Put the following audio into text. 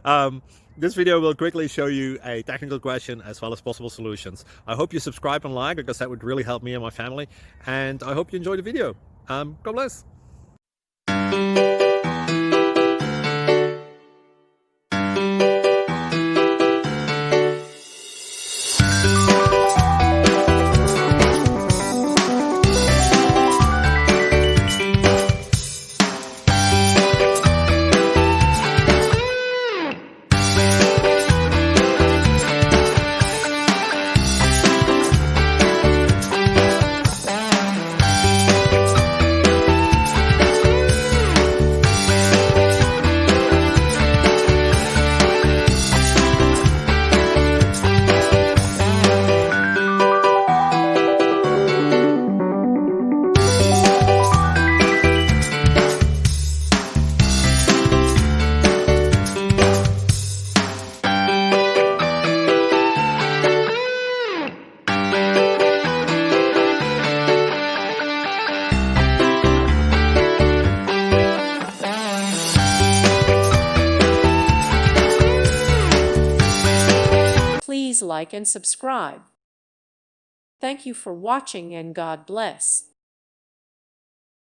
um, this video will quickly show you a technical question as well as possible solutions. I hope you subscribe and like, because that would really help me and my family. And I hope you enjoy the video. God bless. Please like and subscribe. Thank you for watching and God bless.